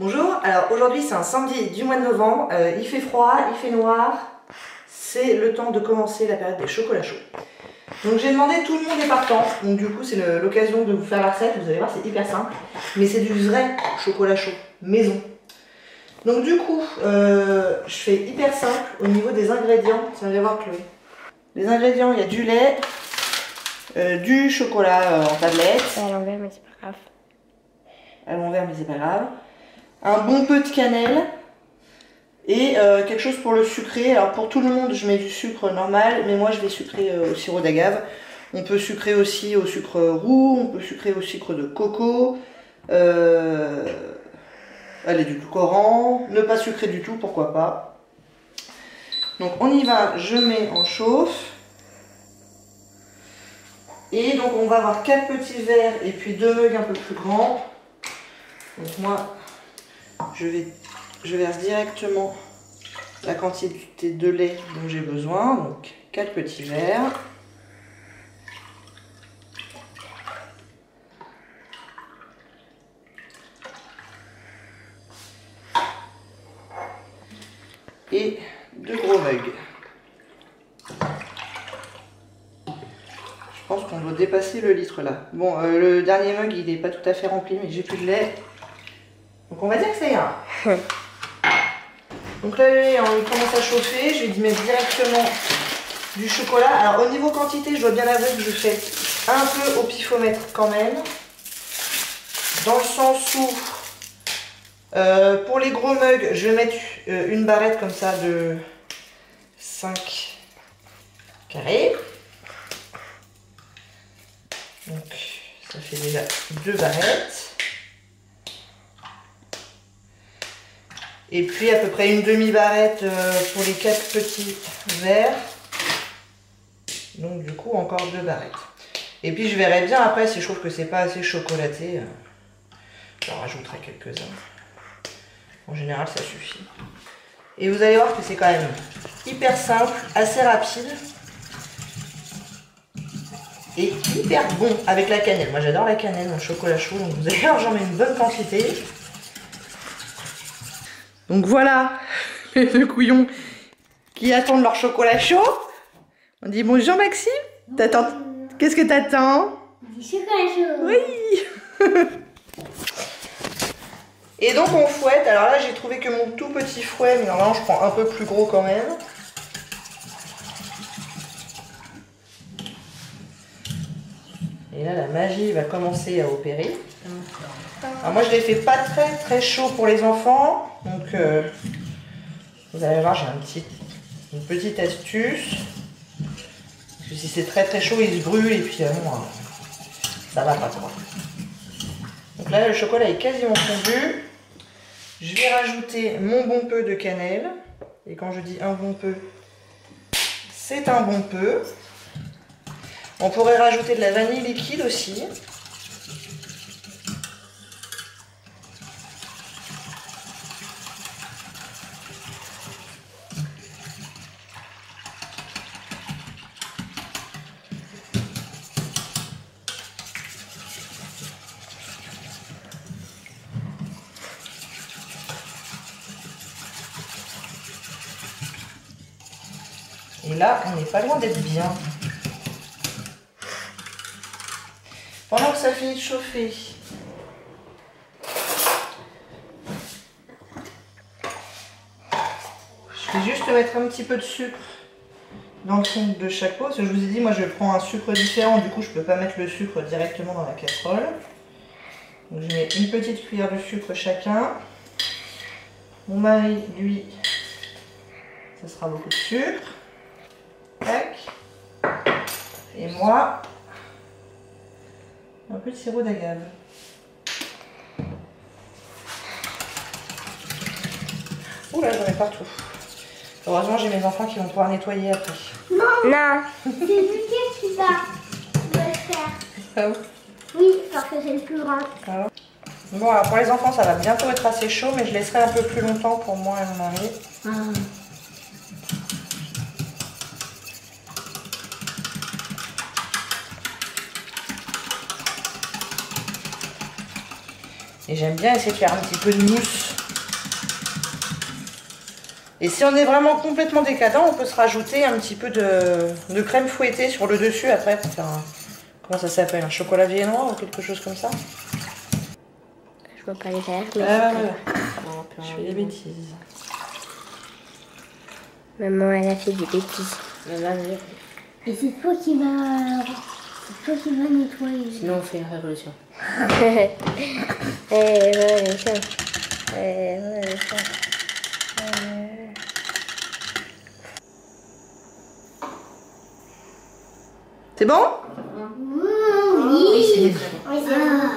Bonjour, alors aujourd'hui c'est un samedi du mois de novembre, il fait froid, il fait noir, c'est le temps de commencer la période des chocolats chauds. Donc j'ai demandé, tout le monde est partant, donc du coup c'est l'occasion de vous faire la recette, vous allez voir c'est hyper simple, mais c'est du vrai chocolat chaud, maison. Donc du coup, je fais hyper simple au niveau des ingrédients, tu vas voir Chloé. Les ingrédients, il y a du lait, du chocolat en tablette. À l'envers mais c'est pas grave. À l'envers mais c'est pas grave. Un bon peu de cannelle et quelque chose pour le sucrer. Alors pour tout le monde je mets du sucre normal, mais moi je vais sucrer au sirop d'agave. On peut sucrer aussi au sucre roux, on peut sucrer au sucre de coco, allez, du coran, ne pas sucrer du tout, pourquoi pas. Donc on y va, je mets en chauffe. Et donc on va avoir 4 petits verres et puis 2 mugs un peu plus grands. Donc moi je verse directement la quantité de lait dont j'ai besoin, donc 4 petits verres. Et 2 gros mugs. Je pense qu'on doit dépasser le litre là. Bon, le dernier mug il n'est pas tout à fait rempli, mais j'ai plus de lait. Donc on va dire que ça ira. Donc là, le lait, il commence à chauffer. Je vais y mettre directement du chocolat. Alors au niveau quantité, je dois bien avouer que je fais un peu au pifomètre quand même. Dans le sens où, pour les gros mugs, je vais mettre une barrette comme ça de 5 carrés. Donc ça fait déjà 2 barrettes. Et puis à peu près une demi-barrette pour les 4 petits verres. Donc du coup encore 2 barrettes. Et puis je verrai bien après si je trouve que c'est pas assez chocolaté. J'en rajouterai quelques-uns. En général ça suffit. Et vous allez voir que c'est quand même hyper simple, assez rapide. Et hyper bon avec la cannelle. Moi j'adore la cannelle, mon chocolat chaud. Donc vous allez voir, j'en mets une bonne quantité. Donc voilà les 2 couillons qui attendent leur chocolat chaud. On dit bonjour Maxime. T'attends. Qu'est-ce que t'attends? Du chocolat chaud. Oui. Et donc on fouette. Alors là j'ai trouvé que mon tout petit fouet, mais normalement je prends un peu plus gros quand même. Et là la magie va commencer à opérer. Alors moi je les fais pas très chaud pour les enfants, donc vous allez voir, j'ai une petite astuce, parce que si c'est très chaud il se brûle et puis bon, ça va pas trop. Donc là le chocolat est quasiment fondu, je vais rajouter mon bon peu de cannelle, et quand je dis un bon peu, c'est un bon peu. On pourrait rajouter de la vanille liquide aussi. Et là, on n'est pas loin d'être bien. Pendant que ça finit de chauffer, je vais juste mettre un petit peu de sucre dans le fond de chaque pot. Parce que je vous ai dit, moi je prends un sucre différent, du coup je ne peux pas mettre le sucre directement dans la casserole. Donc je mets une petite cuillère de sucre chacun. Mon mari, lui, ça sera beaucoup de sucre. Tac. Et moi, un peu de sirop d'agave. Ouh là, j'en ai partout. Heureusement, j'ai mes enfants qui vont pouvoir nettoyer après. Non. C'est Lucas qui va le faire. Ah oui. Oui, parce que c'est le plus grand. Ah. Bon, alors pour les enfants, ça va bientôt être assez chaud, mais je laisserai un peu plus longtemps pour moi et mon mari. Et j'aime bien essayer de faire un petit peu de mousse Et si on est vraiment complètement décadent, on peut se rajouter un petit peu de crème fouettée sur le dessus après pour faire un... Comment ça s'appelle? Un chocolat viennois ou quelque chose comme ça? Je vois pas les verres, mais Je fais des bêtises. Maman, elle a fait des bêtises. Et c'est toi qui vas... C'est toi qui vas nettoyer. Sinon, on fait une révolution. C'est bon? Oui, Oui, c'est très bon. oui, c'est bon.